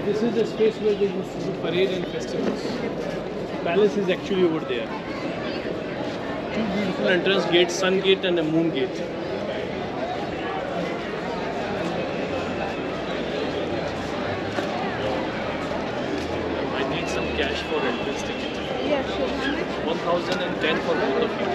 This is the space where they used to do parade and festivals. The palace is actually over there. Two beautiful entrance gates, Sun Gate and a Moon Gate. I need some cash for entrance ticket. Yeah, sure. How much? 1010 for both of you.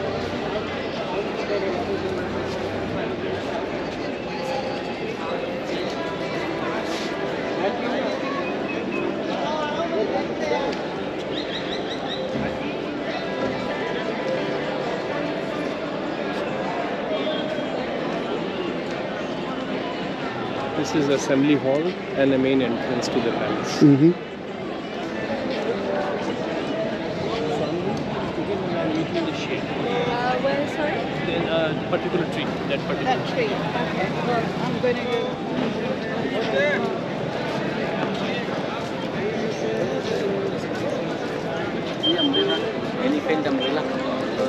This is Assembly Hall and the main entrance to the palace. Mm-hmm. In the shade. Where, sorry? Then the particular tree, that particular That tree. Okay. Well, I'm going to go. Umbrella, any paint umbrella?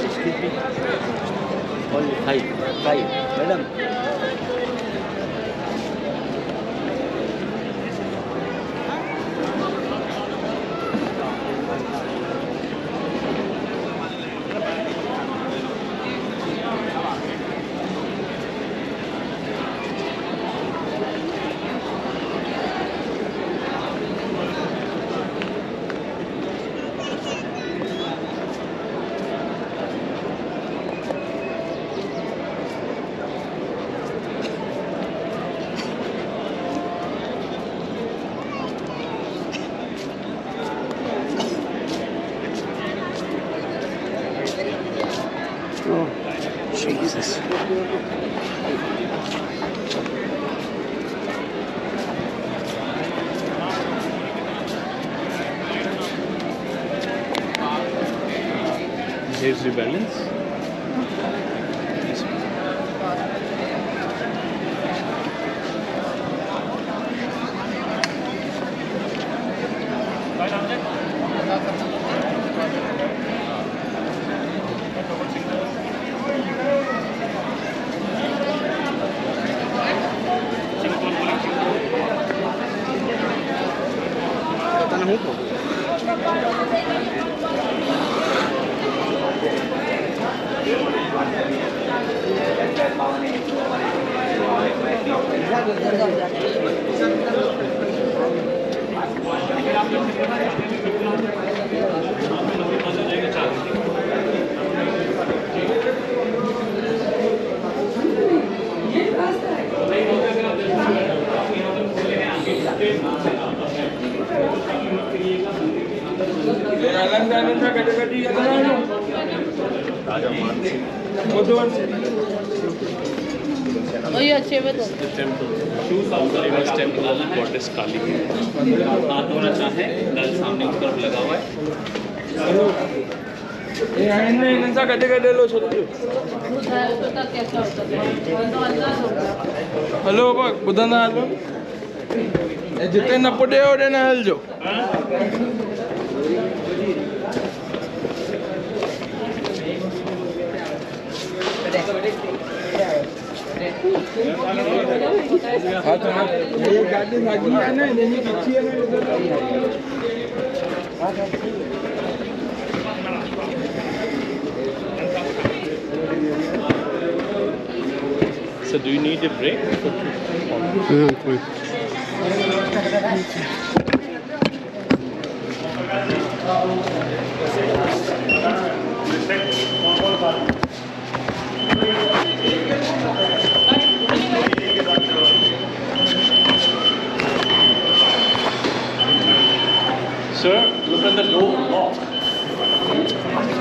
Excuse me. Only five, madam. Oh, Jesus. Here's the balance. Oh, yeah, Chevet. The temple, famous temple of goddess Kali. हाथ धोना चाहे नल सामने की तरफ लगा हुआ है hello ॿुधंदा हलो जिते न पुॼे होॾे न हलिजो हा त ये गाॾी भाॼी आहे न हिनजी पिछी आहे So do you need a break? Yeah, I'm fine. Sir, look at the door lock.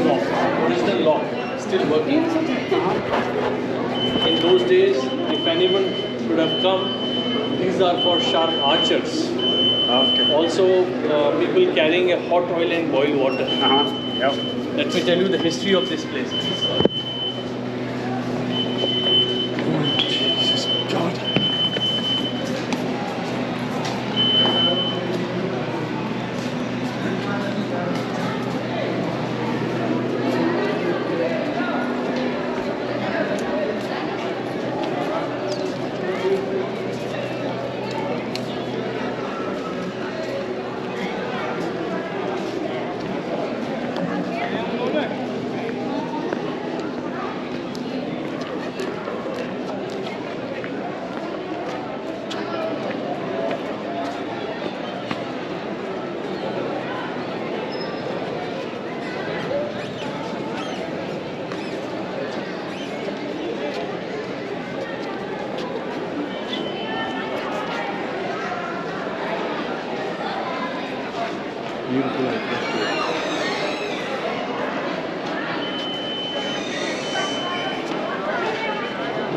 Lock. What is the lock? Still working. In those days, if anyone could have come, these are for sharp archers. Okay. Also, people carrying a hot oil and boiled water. Yep. Let me tell you the history of this place. Jesus God.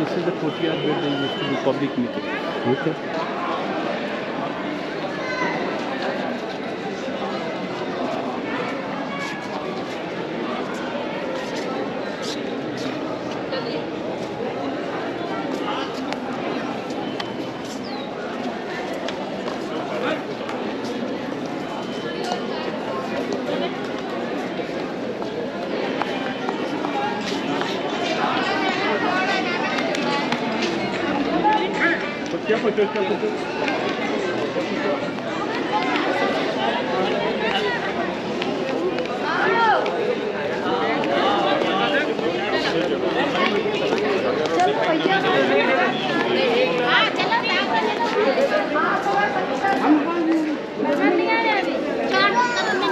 this is the courtyard where they used to do public meetings. Okay.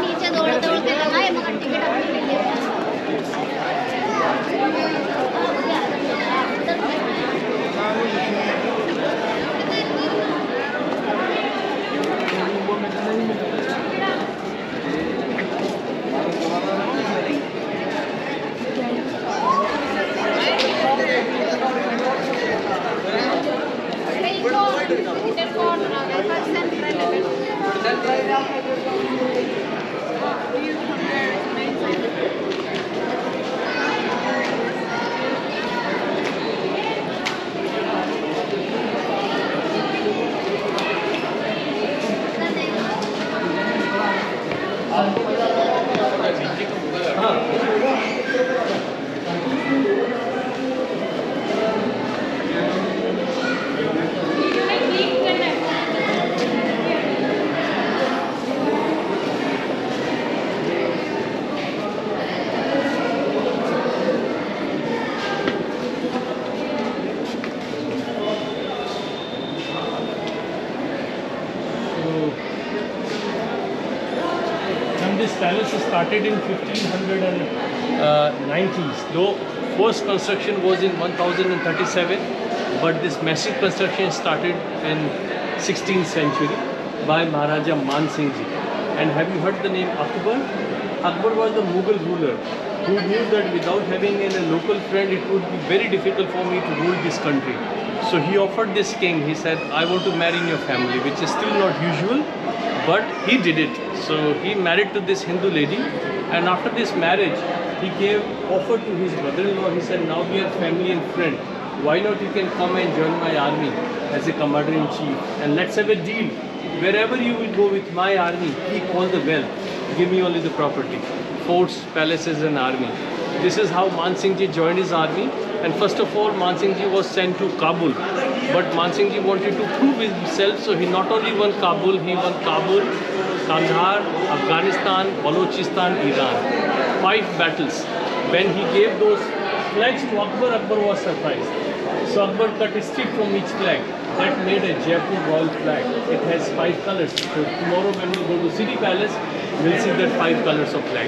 नीचे दौड़ दौड़ के लगाए मगर ticket अपनी ले This palace started in 1590s. Though first construction was in 1037, but this massive construction started in 16th century by Maharaja Man Singh Ji. And have you heard the name Akbar? Akbar was the Mughal ruler who knew that without having a local friend, it would be very difficult for me to rule this country. So he offered this king. He said, "I want to marry in your family," which is still not usual, but he did it. So he married to this Hindu lady, and after this marriage, he gave offer to his brother-in-law. He said, "Now we are family and friend. Why not you can come and join my army as a commander-in-chief, and let's have a deal. Wherever you will go with my army, keep all the wealth. Give me only the property, forts, palaces, and army." This is how Man Singh Ji joined his army. And first of all, Man Singh Ji was sent to Kabul. But Man Singh Ji wanted to prove himself, so he not only won Kabul, Kandahar, Afghanistan, Balochistan, Iran. 5 battles. When he gave those flags to Akbar, Akbar was surprised. So Akbar cut a strip from each flag. That made a Jaipur royal flag. It has 5 colors. So tomorrow when we go to City Palace, we'll see that 5 colors of flag.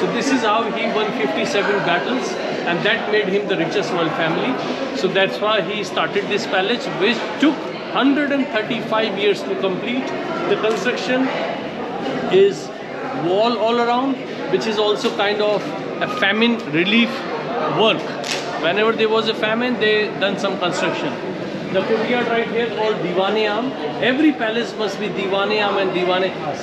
So this is how he won 57 battles, and that made him the richest royal family. So that's why he started this palace, which took 135 years to complete. The construction is wall all around, which is also kind of a famine relief work. Whenever there was a famine, they done some construction. The courtyard right here called Diwan-e-Aam. Every palace must be Diwan-e-Aam and Diwan-e-Khas.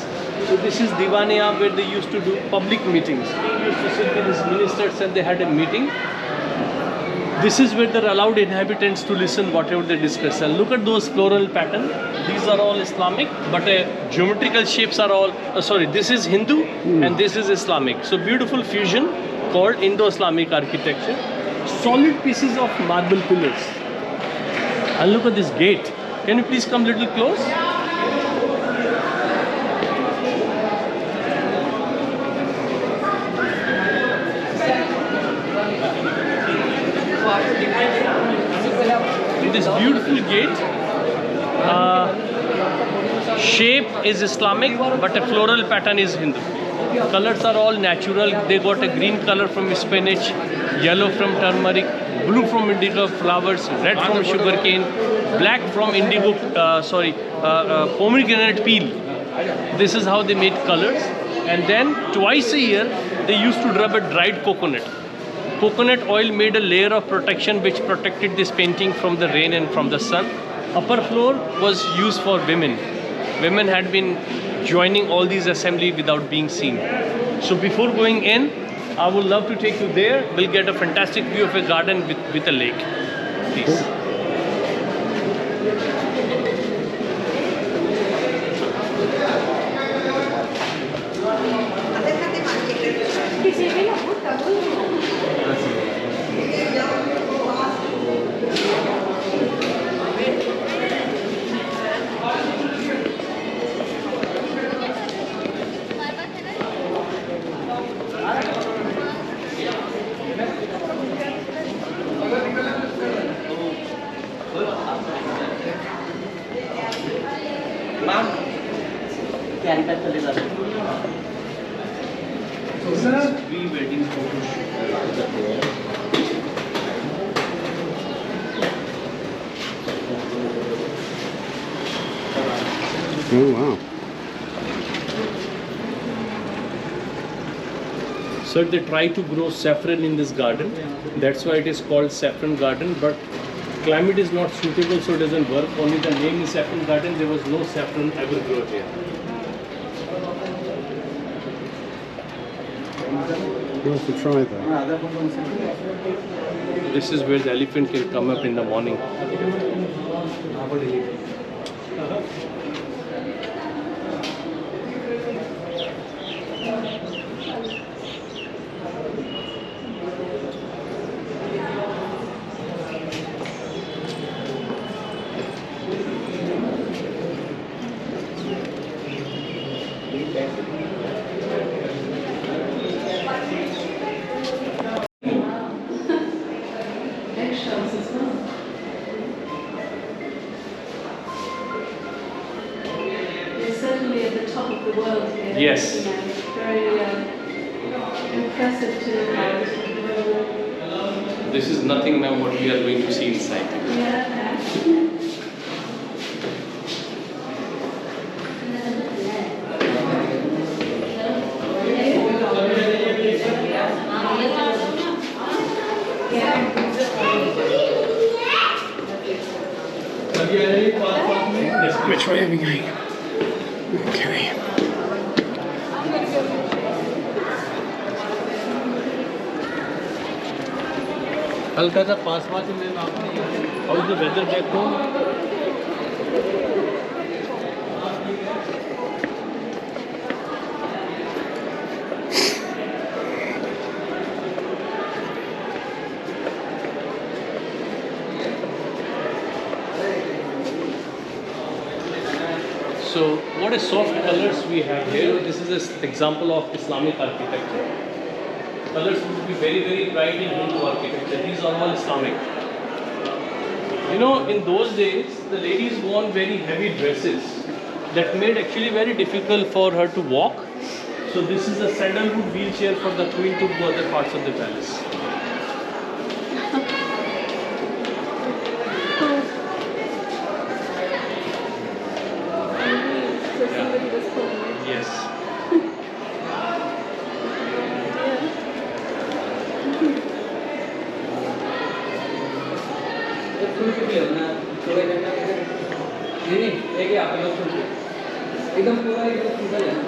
So this is Diwan-e-Aam, where they used to do public meetings. King used to sit with his ministers and they had a meeting. This is where they're allowed inhabitants to listen whatever they discuss. And look at those floral pattern. These are all Islamic, but geometrical shapes are all, this is Hindu and this is Islamic. So beautiful fusion called Indo-Islamic architecture. Solid pieces of marble pillars. And look at this gate. Can you please come a little close? This beautiful gate, shape is Islamic, but a floral pattern is Hindu. Colors are all natural. They got a green color from spinach, yellow from turmeric, blue from indigo flowers, red from sugarcane, black from pomegranate peel. This is how they made colors. And then twice a year, they used to rub a dried coconut Coconut oil made a layer of protection which protected this painting from the rain and from the sun. Upper floor was used for women. Women had been joining all these assembly without being seen. So before going in, I would love to take you there. We'll get a fantastic view of a garden with a lake. Please. Pre-wedding photo shoot. Oh, wow. So they try to grow saffron in this garden. That's why it is called saffron garden. But climate is not suitable, so it doesn't work. Only the name is saffron garden. There was no saffron ever grown here. We'll have to try that. This is where the elephant can come up in the morning. It's certainly at the top of the world here. Yes. You know, very impressive to This is nothing, ma'am, what we are going to see inside. yeah. Which way are we going? Okay. Kolkata Paswati mein how is the weather back home? So what a soft colors we have here. This is an example of Islamic architecture. Colors would be very, very bright in Hindu architecture. These are all Islamic. You know, in those days, the ladies wore very heavy dresses that made actually very difficult for her to walk. So this is a sandalwood wheelchair for the queen to go other parts of the palace. So somebody was calling me. Yes.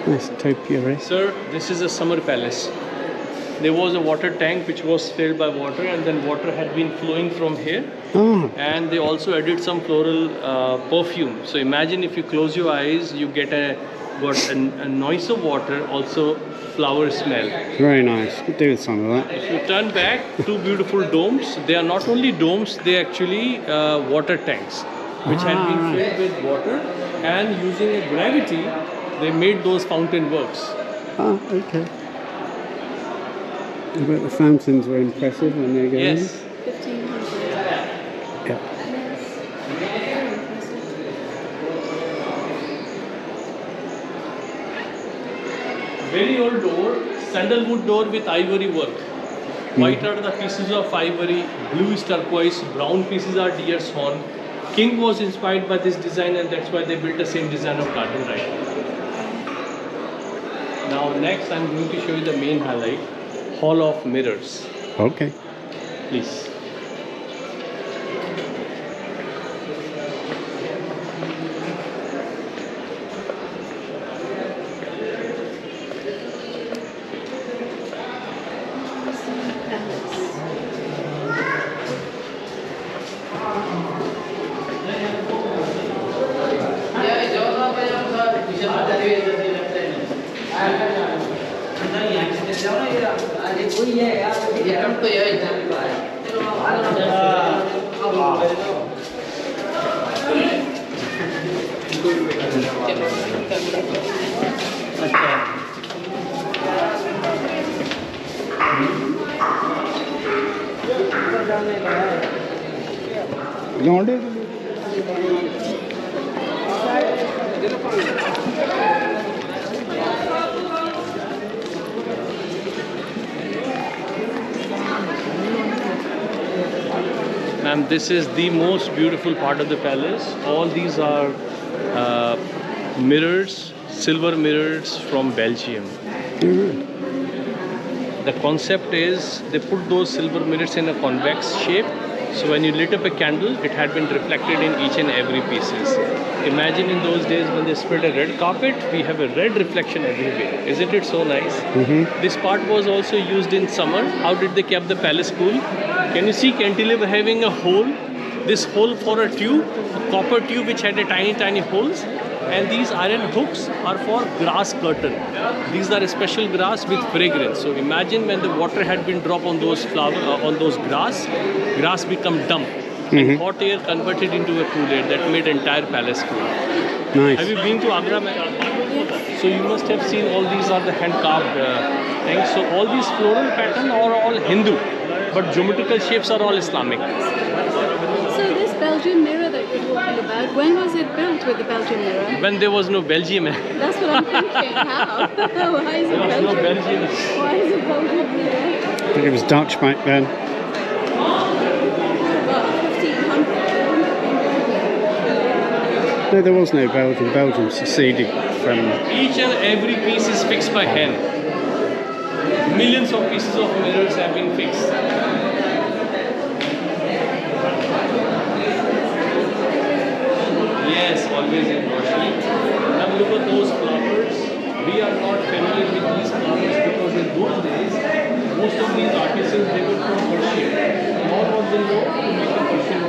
Nice topiary. Sir, this is a summer palace. There was a water tank which was filled by water, and then water had been flowing from here. Oh, And they also added some floral perfume. So imagine if you close your eyes, you get a noise of water, also flower smell. very nice. Could do with some of that. If you turn back, two beautiful domes. They are not only domes, they actually water tanks, which had been filled with water, and using a gravity, they made those fountain works. Ah, okay. I bet the fountains were impressive when they go in. Yes. 1500. Yeah. Very old door, sandalwood door with ivory work. White are the pieces of ivory, blue is turquoise, brown pieces are deer's horn. King was inspired by this design, and that's why they built the same design of garden right. Now next I'm going to show you the main highlight, Hall of Mirrors. Okay. Please. लौंडे Ma'am, this is the most beautiful part of the palace. All these are mirrors, silver mirrors from Belgium. The concept is they put those silver mirrors in a convex shape. So when you lit up a candle, it had been reflected in each and every pieces. Imagine in those days when they spread a red carpet, we have a red reflection everywhere. Isn't it so nice? This part was also used in summer. How did they keep the palace cool? Can you see cantilever having a hole? This hole for a tube, a copper tube which had a tiny holes. And these iron hooks are for grass curtain. These are a special grass with fragrance. So imagine when the water had been dropped on those grass become damp. And hot air converted into a cool air that made entire palace cool. Nice. Have you been to Agra? Yes. So you must have seen all these are the hand carved things. So all these floral pattern are all Hindu, but geometrical shapes are all Islamic. So this Belgian mirror that you're talking about, when was it built with the Belgian mirror? When there was no Belgium, That's what I'm thinking. How? Why is it there was no Belgian? Belgium. Why is it Belgian mirror? I think it was Dutch back then. Well, 1500. No, there was no Belgium. Belgium seceded from. Each and every piece is fixed by hand. Millions of pieces of mirrors have been fixed. Yes, always in Roshni. Now look at those flowers. We are not familiar with these flowers because in those days, most of these artisans they were from Persia. Nor was they know to make a Persian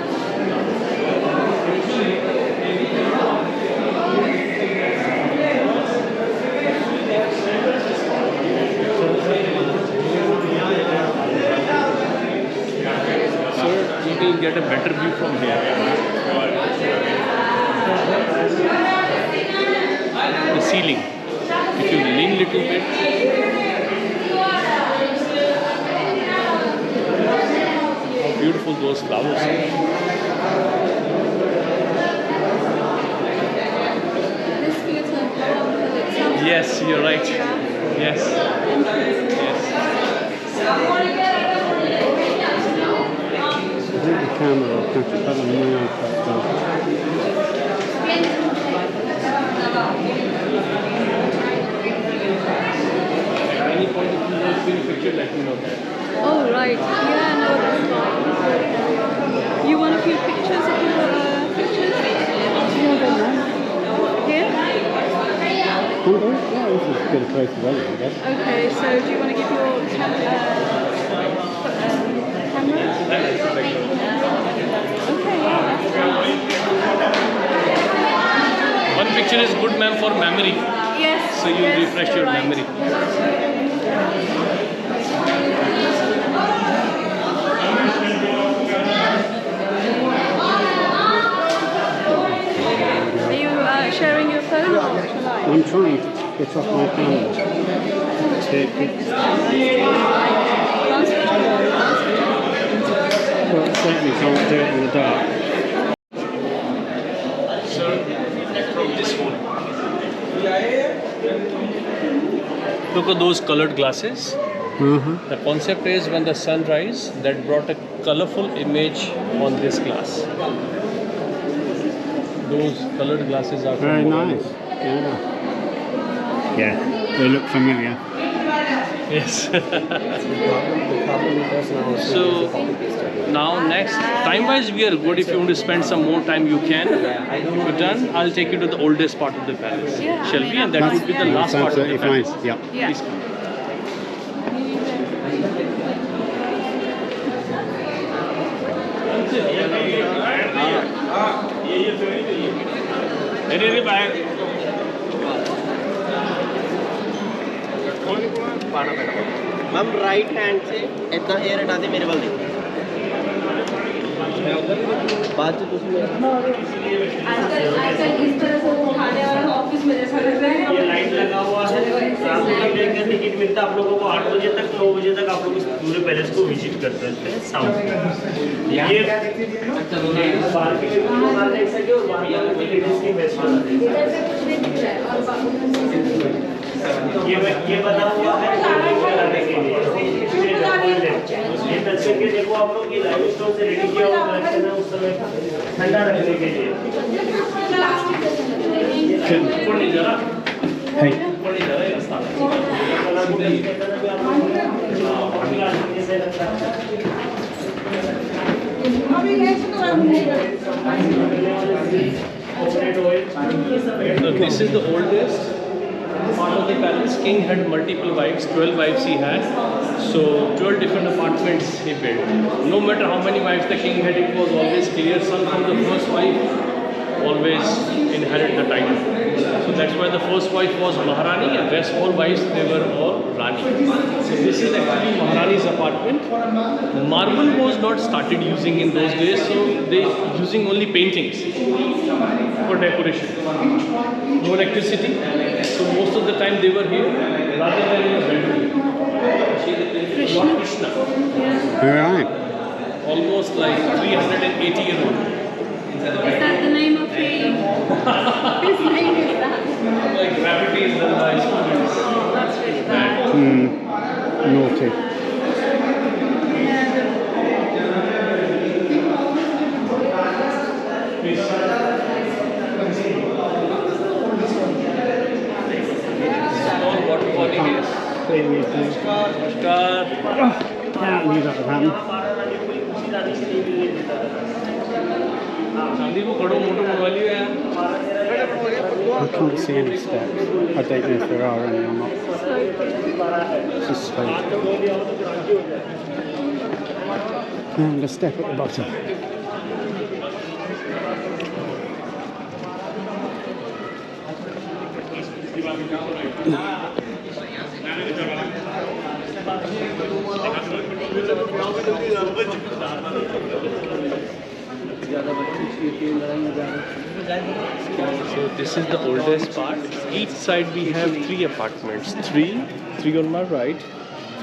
Sir, you will get a better view from here. The ceiling. If you lean little bit, how beautiful those flowers are. This feels like Morocco itself. Yes, you're right. Yes. Yes. I think the camera will catch it better than my iPad does. At any point if you want to see a picture, let me know that. Oh, right. Yeah, no, that's fine. You want a few pictures of your pictures? Here? Yeah, this is as good a place as any, I guess. Okay, so do you want to give your camera? Okay, yeah, that's fine. One picture is good, ma'am, for memory. Yes. So you yes, refresh your you're right. memory. Are you sharing your phone or shall I? I'm trying to get off my camera. Well, certainly can't do it in the dark. Sir, from this one. Look at those colored glasses. The concept is when the sun rises, that brought a colorful image on this glass. Those colored glasses are from Very Morocco. nice. Yeah. Yeah, they look familiar. Yes. So now next, time-wise we are good. If you want to spend some more time, you can. If you're done, I'll take you to the oldest part of the palace. Yeah, I Shall mean, we? And that would be the last That's part of the absolutely palace. fine. Yeah. Yeah. Please come. Ma'am right hand से इतना hair हटा दे मेरे वाल देखो बाद में तुम आजकल इस तरह से उठाने वाला ऑफिस में जैसा लग रहा है। ये लाइट लगा हुआ है ट्रेन का टिकट मिलता है आप लोगों को 8 बजे तक 9 बजे तक आप लोग इस पूरे पैलेस को विजिट कर सकते हैं साउथ ये बाहर के लिए बाहर देख सकते हो और बाहर के लेडीज की बेस्ट ये बना हुआ है ये टच करके देखो आप लोग ये लाइव स्टोन से रेडी किया हुआ कलेक्शन है उस समय ठंडा रखने के लिए So this is the oldest part of the palace. King had multiple wives, 12 wives he had. So 12 different apartments he built. No matter how many wives the king had, it was always clear son from the first wife always inherit the title. So that's why the first wife was Maharani and rest all wives they were all Rani. So this is actually Maharani's apartment. Marble was not started using in those days, so they using only paintings for decoration. No electricity, so most of the time they were here rather than in the bedroom. Lord Krishna, All right. almost like 380-year-old. Is that the name of the? His name is that. Like gravity is the nice. Oh, that's really bad. Naughty. Small water body here. Namaskar. Knew that would happen. चांदी को खड़ो मोटो वाली है यार. I can't see any steps. I don't know if there are any or not. It's just slope. And a step at the bottom. So this is the oldest part. Each side we have 3 apartments. Three on my right,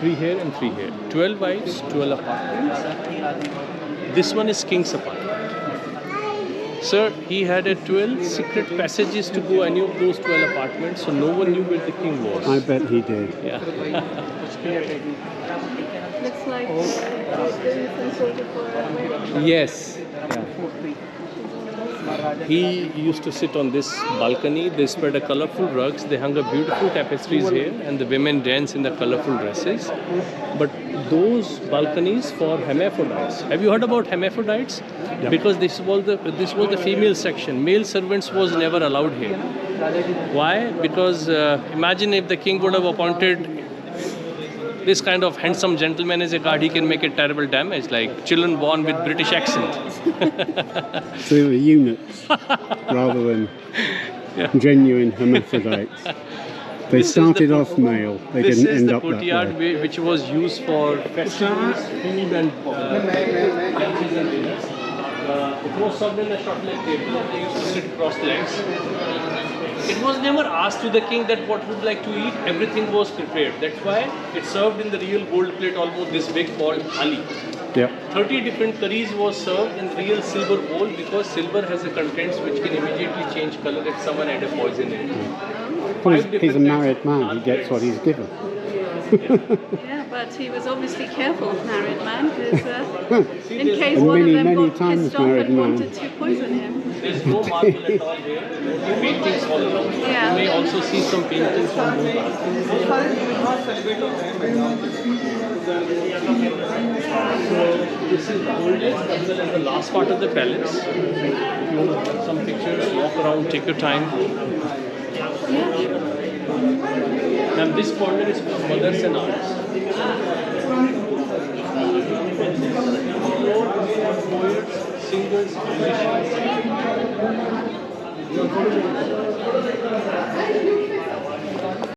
3 here and 3 here. 12 wives, 12 apartments. This one is king's apartment. Sir, he had a 12 secret passages to go any of those 12 apartments, so no one knew where the king was. I bet he did. Yeah. Looks like doing some sort of Yes. He used to sit on this balcony. They spread a colorful rugs. They hung a beautiful tapestries here, and the women dance in the colorful dresses. But those balconies for hermaphrodites. Have you heard about hermaphrodites? Yeah. Because this was the female section. Male servants was never allowed here. Why? Because imagine if the king would have appointed this kind of handsome gentleman as a guard, he can make a terrible damage, like children born with British accent. So they were eunuchs rather than genuine hermaphrodites. They This is started the- off male. They This didn't is end the up that courtyard way. which was used for festivals, food and it was served in a short leg table and they used to sit cross legs. It was never asked to the king that what would like to eat. Everything was prepared. That's why it served in the real gold plate almost this big called thali. Yeah. 30 different curries was served in real silver bowl because silver has a contents which can immediately change color if someone had a poison in it. Well, Five he's a different married types of man. He gets what he's given. Yeah, but he was obviously careful, married man. Is, in case And one many, of them many got times pissed off married and man. wanted to poison him. There's no marble at all here. Only paintings all around. Yeah. You may also see some paintings from both. This is the oldest as well as the last part of the palace. If you want to have some pictures, walk around, take your time. Now this corner is for mothers and aunts. Poets, singers, musicians.